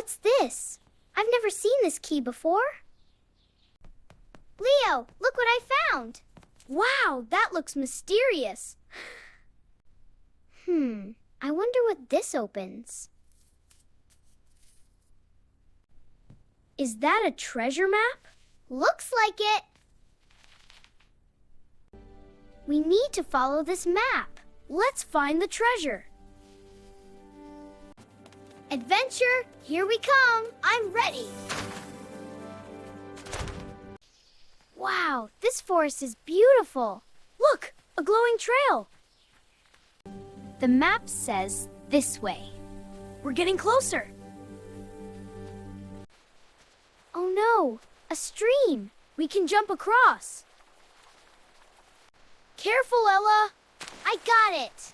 What's this? I've never seen this key before. Leo, look what I found. Wow, that looks mysterious. I wonder what this opens. Is that a treasure map? Looks like it. We need to follow this map. Let's find the treasure. Adventure, here we come. I'm ready. Wow, this forest is beautiful. Look, a glowing trail. The map says this way. We're getting closer. Oh no, a stream. We can jump across. Careful, Ella. I got it.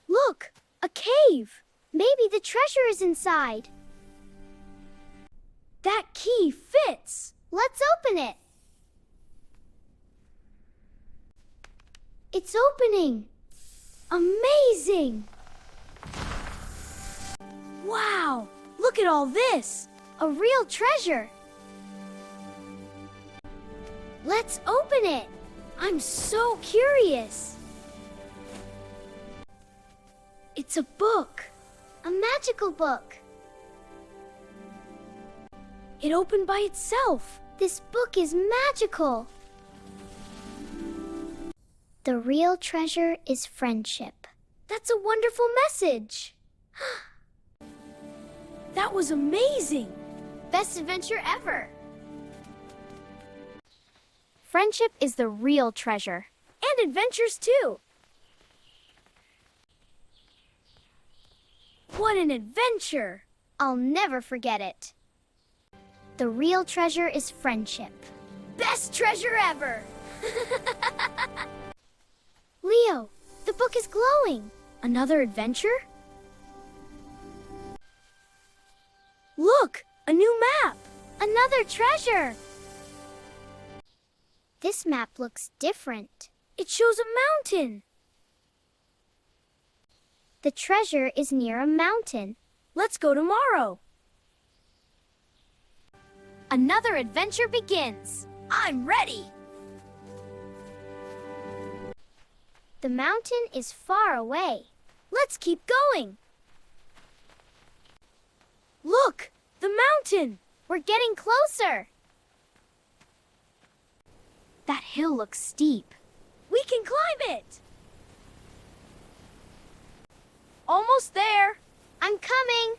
Look, a cave. Maybe the treasure is inside. That key fits. Let's open it. It's opening. Amazing. Wow, look at all this. A real treasure. Let's open it. I'm so curious. It's a book. A magical book. It opened by itself. This book is magical. The real treasure is friendship. That's a wonderful message. That was amazing. Best adventure ever. Friendship is the real treasure. And adventures too. What an adventure! I'll never forget it. The real treasure is friendship. Best treasure ever! Leo, the book is glowing. Another adventure? Look, a new map! Another treasure! This map looks different. It shows a mountain. The treasure is near a mountain. Let's go tomorrow. Another adventure begins. I'm ready. The mountain is far away. Let's keep going. Look, the mountain. We're getting closer. That hill looks steep. We can climb it. Almost there. I'm coming.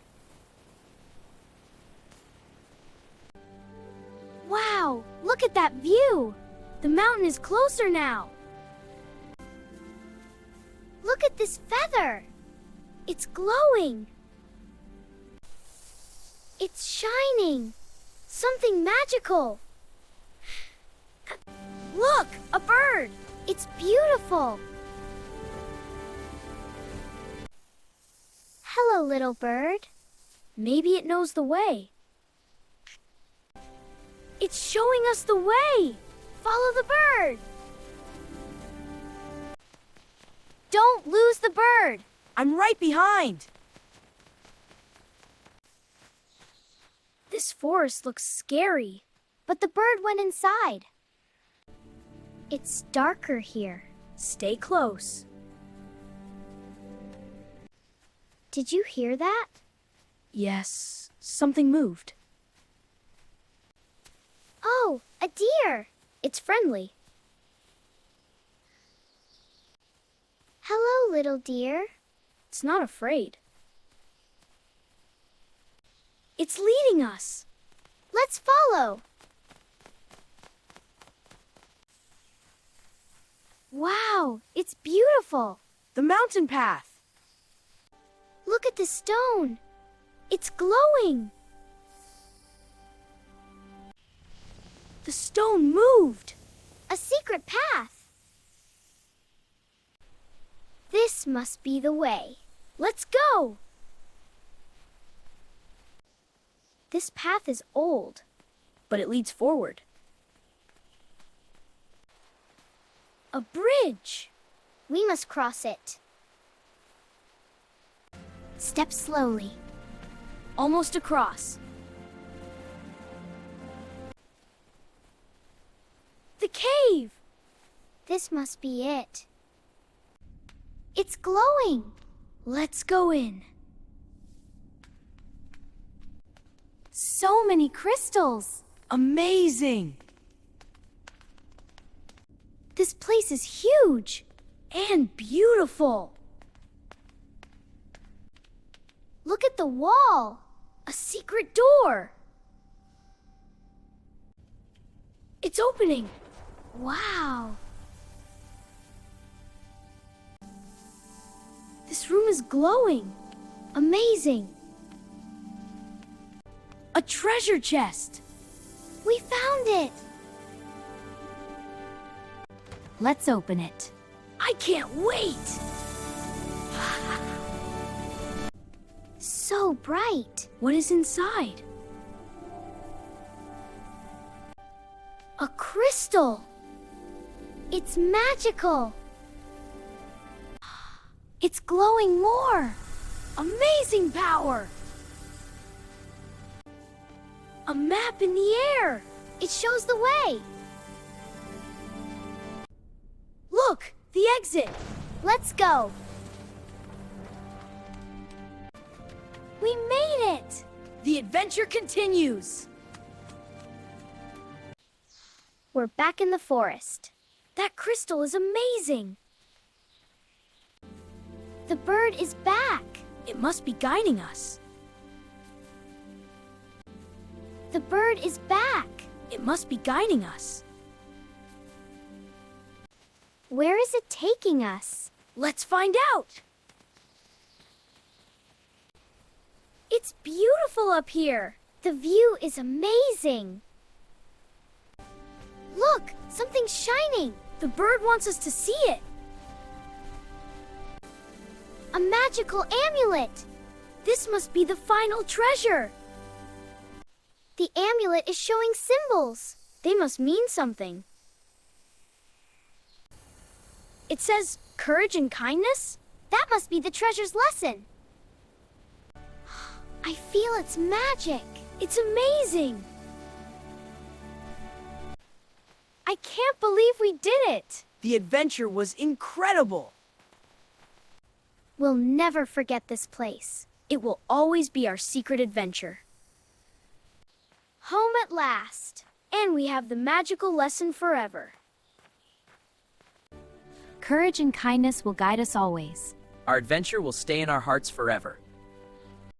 Wow, look at that view. The mountain is closer now. Look at this feather. It's glowing. It's shining. Something magical. Look, a bird. It's beautiful. Hello, little bird. Maybe it knows the way. It's showing us the way. Follow the bird. Don't lose the bird. I'm right behind. This forest looks scary, but the bird went inside. It's darker here. Stay close. Did you hear that? Yes, something moved. Oh, a deer. It's friendly. Hello, little deer. It's not afraid. It's leading us. Let's follow. Wow, it's beautiful. The mountain path. Look at the stone. It's glowing. The stone moved. A secret path. This must be the way. Let's go. This path is old, But it leads forward. a bridge. We must cross it. Step slowly. Almost across. The cave! This must be it. It's glowing. Let's go in. So many crystals. Amazing! This place is huge. And beautiful. Look at the wall. A secret door. It's opening. Wow. This room is glowing. Amazing. A treasure chest. We found it. Let's open it. I can't wait. So bright. What is inside? A crystal. It's magical. It's glowing more. Amazing power. A map in the air. It shows the way. Look, the exit. Let's go. We made it. The adventure continues. We're back in the forest. That crystal is amazing. The bird is back. It must be guiding us. The bird is back. It must be guiding us. Where is it taking us? Let's find out. It's beautiful up here. The view is amazing. Look, something's shining. The bird wants us to see it. A magical amulet. This must be the final treasure. The amulet is showing symbols. They must mean something. It says courage and kindness? That must be the treasure's lesson. I feel its magic. It's amazing. I can't believe we did it. The adventure was incredible. We'll never forget this place. It will always be our secret adventure. Home at last. And we have the magical lesson forever. Courage and kindness will guide us always. Our adventure will stay in our hearts forever.